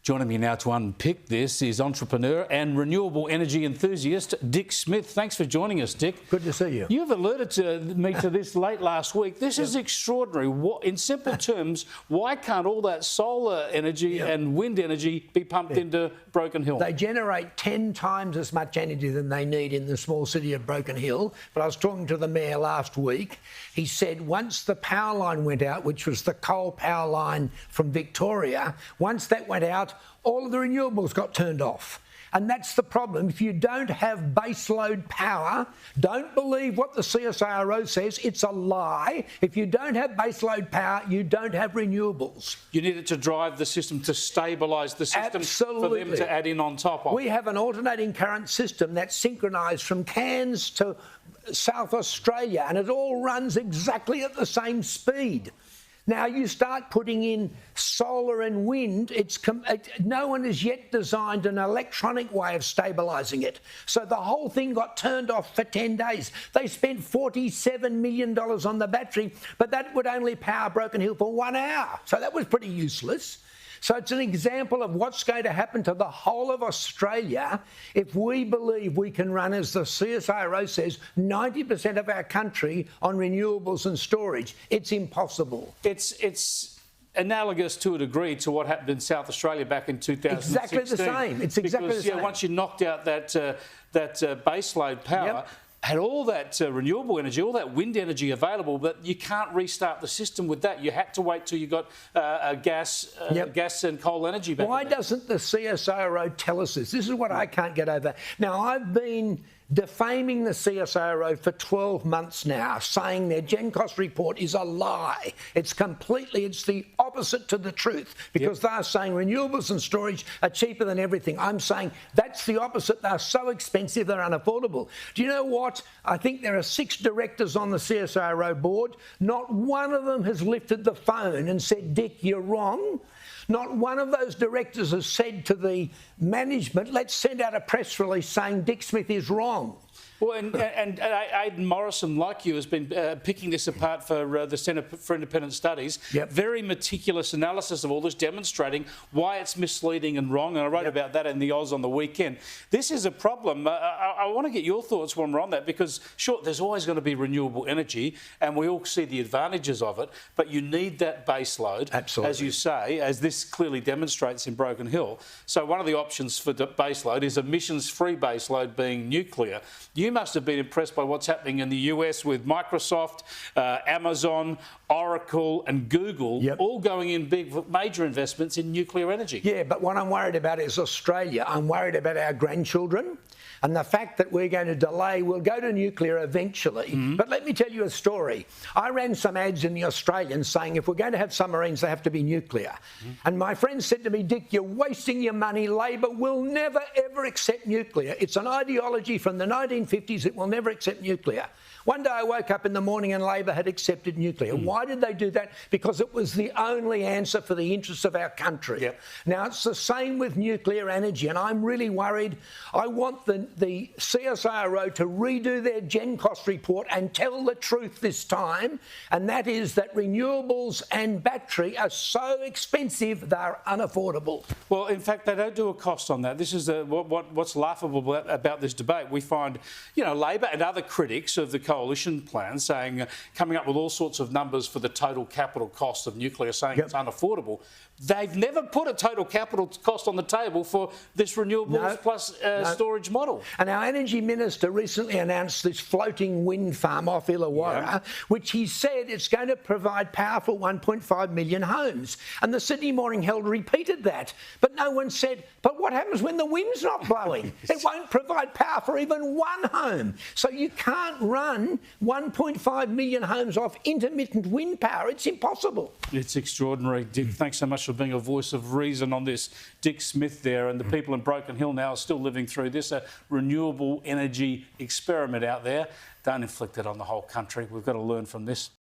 Joining me now to unpick this is entrepreneur and renewable energy enthusiast Dick Smith. Thanks for joining us, Dick. Good to see you. You've alerted me to this late last week. This is extraordinary. In simple terms, why can't all that solar energy and wind energy be pumped into Broken Hill? They generate 10 times as much energy than they need in the small city of Broken Hill. But I was talking to the mayor last week. He said once the power line went out, which was the coal power line from Victoria, once that went out, all of the renewables got turned off. And that's the problem. If you don't have baseload power, don't believe what the CSIRO says. It's a lie. If you don't have baseload power, you don't have renewables. You need it to drive the system, to stabilise the system. Absolutely. For them to add in on top of. We have an alternating current system that's synchronised from Cairns to South Australia, and it all runs exactly at the same speed. Now, you start putting in solar and wind, no one has yet designed an electronic way of stabilising it. So the whole thing got turned off for 10 days. They spent $47 million on the battery, but that would only power Broken Hill for 1 hour. So that was pretty useless. So it's an example of what's going to happen to the whole of Australia if we believe we can run, as the CSIRO says, 90% of our country on renewables and storage. It's impossible. It's analogous to a degree to what happened in South Australia back in 2016. Exactly the same. It's exactly the same. Yeah, once you knocked out that baseload power, had all that renewable energy, all that wind energy available, but you can't restart the system with that. You had to wait till you got gas and coal energy back. Why doesn't the CSIRO tell us this? This is what I can't get over. Now, I've been defaming the CSIRO for 12 months now, saying their GenCost report is a lie. It's the opposite to the truth, because they're saying renewables and storage are cheaper than everything. I'm saying that's the opposite. They're so expensive, they're unaffordable. Do you know what? I think there are 6 directors on the CSIRO board. Not one of them has lifted the phone and said, Dick, you're wrong. Not one of those directors has said to the management, let's send out a press release saying Dick Smith is wrong. Well, and Aidan Morrison, like you, has been picking this apart for the Centre for Independent Studies. Very meticulous analysis of all this, demonstrating why it's misleading and wrong. And I wrote about that in the Oz on the weekend. This is a problem. I want to get your thoughts when we're on that, because, sure, there's always going to be renewable energy, and we all see the advantages of it, but you need that base load, as you say, as this clearly demonstrates in Broken Hill. So one of the options for the base load is emissions-free base load being nuclear. You must have been impressed by what's happening in the US with Microsoft, Amazon, Oracle and Google all going in big, major investments in nuclear energy. Yeah, but what I'm worried about is Australia. I'm worried about our grandchildren. And the fact that we're going to delay, we'll go to nuclear eventually. But let me tell you a story. I ran some ads in the Australian saying if we're going to have submarines, they have to be nuclear. And my friend said to me, Dick, you're wasting your money. Labor will never, ever accept nuclear. It's an ideology from the 1950s. It will never accept nuclear. One day I woke up in the morning and Labor had accepted nuclear. Why did they do that? Because it was the only answer for the interests of our country. Now, it's the same with nuclear energy, and I'm really worried. I want the CSIRO to redo their GenCost report and tell the truth this time, and that is that renewables and battery are so expensive they're unaffordable. Well, in fact, they don't do a cost on that. This is what's laughable about this debate. We find, you know, Labor and other critics of the coalition plan saying, coming up with all sorts of numbers for the total capital cost of nuclear, saying it's unaffordable. They've never put a total capital cost on the table for this renewables plus storage model. And our energy minister recently announced this floating wind farm off Illawarra, which he said it's going to provide power for 1.5 million homes. And the Sydney Morning Herald repeated that. But no one said, but what happens when the wind's not blowing? It won't provide power for even one home. So you can't run 1.5 million homes off intermittent wind power. It's impossible. It's extraordinary. Dick, thanks so much for being a voice of reason on this. Dick Smith there, and the people in Broken Hill now are still living through this, a renewable energy experiment out there. Don't inflict it on the whole country. We've got to learn from this.